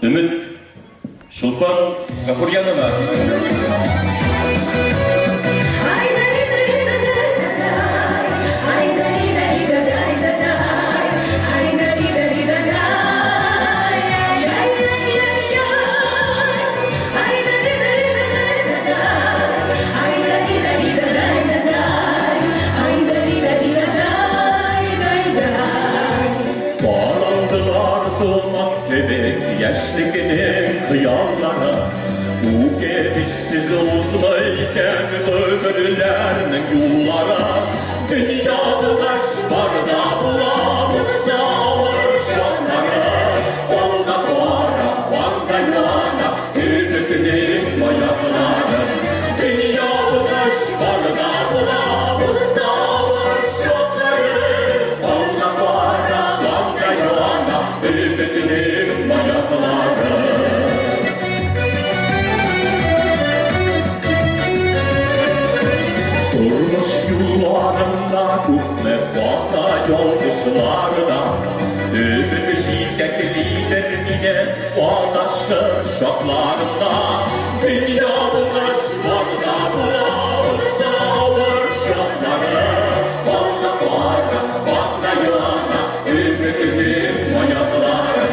Ümit Şulpan Gafuryanova. Yaşlıkinin kıyamlara bu gelişsiz uzmayken ömürlerinin yollara dünyalılar barda bulamızda alır şanlara onda para, onda yana ümidinin ayakları dünyalılar barda bulamızda alır şanları onda para, onda yana ümidinin ayakları. Durmuş yollarında hükme vata yolcuslarda Ümit şiddet liderine bağdaşır şoklarında Dünyalılar şuvarda bulamızda alır şokları Valla para, valla yana ümidinin ayakları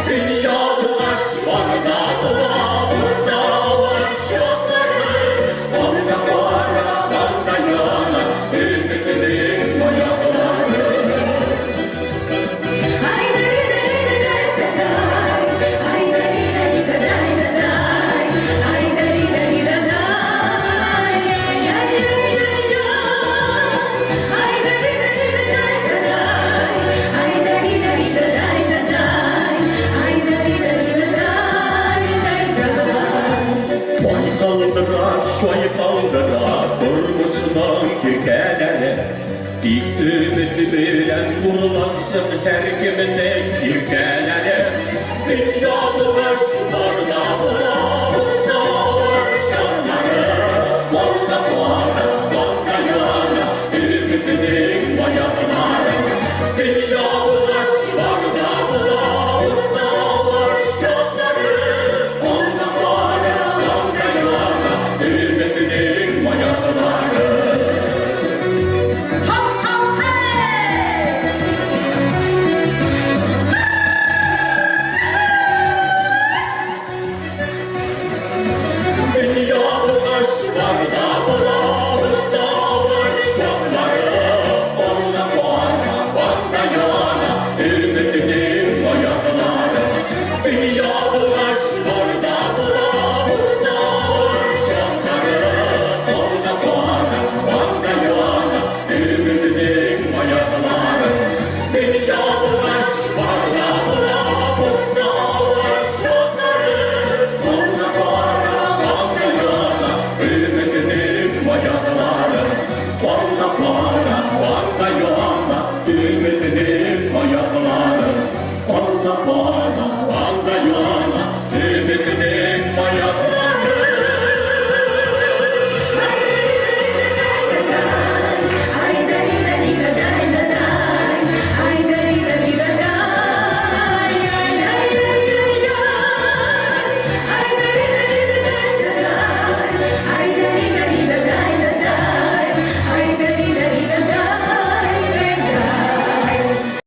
Dünyalılar şuvarda bulamızda alır şokları Valla para, valla yana ümidinin ayakları Vay kaldıra, şoy kaldıra, durmuşsun kirkelere İlk ümidi bilen vurulansın her kimine kirkelere Dünyalılar şumarda bulamızda alır şanları Valla para, valla yana ümidinin ayakları Dünyalılar şumarda bulamızda alır şanları Valla para, valla yana ümidinin ayakları Dünyalılar şuvarda bulamızda alır şanları Valla para, valla yana ümidinin ayakları Dünyalılar şuvarda bulamızda alır şanları Valla para, valla yana ümidinin ayakları Dünyalılar şuvarda bulamızda alır şanları Valla para, valla yana ümidinin ayakları Valla para, valla yana ümidinin ayakları Valla para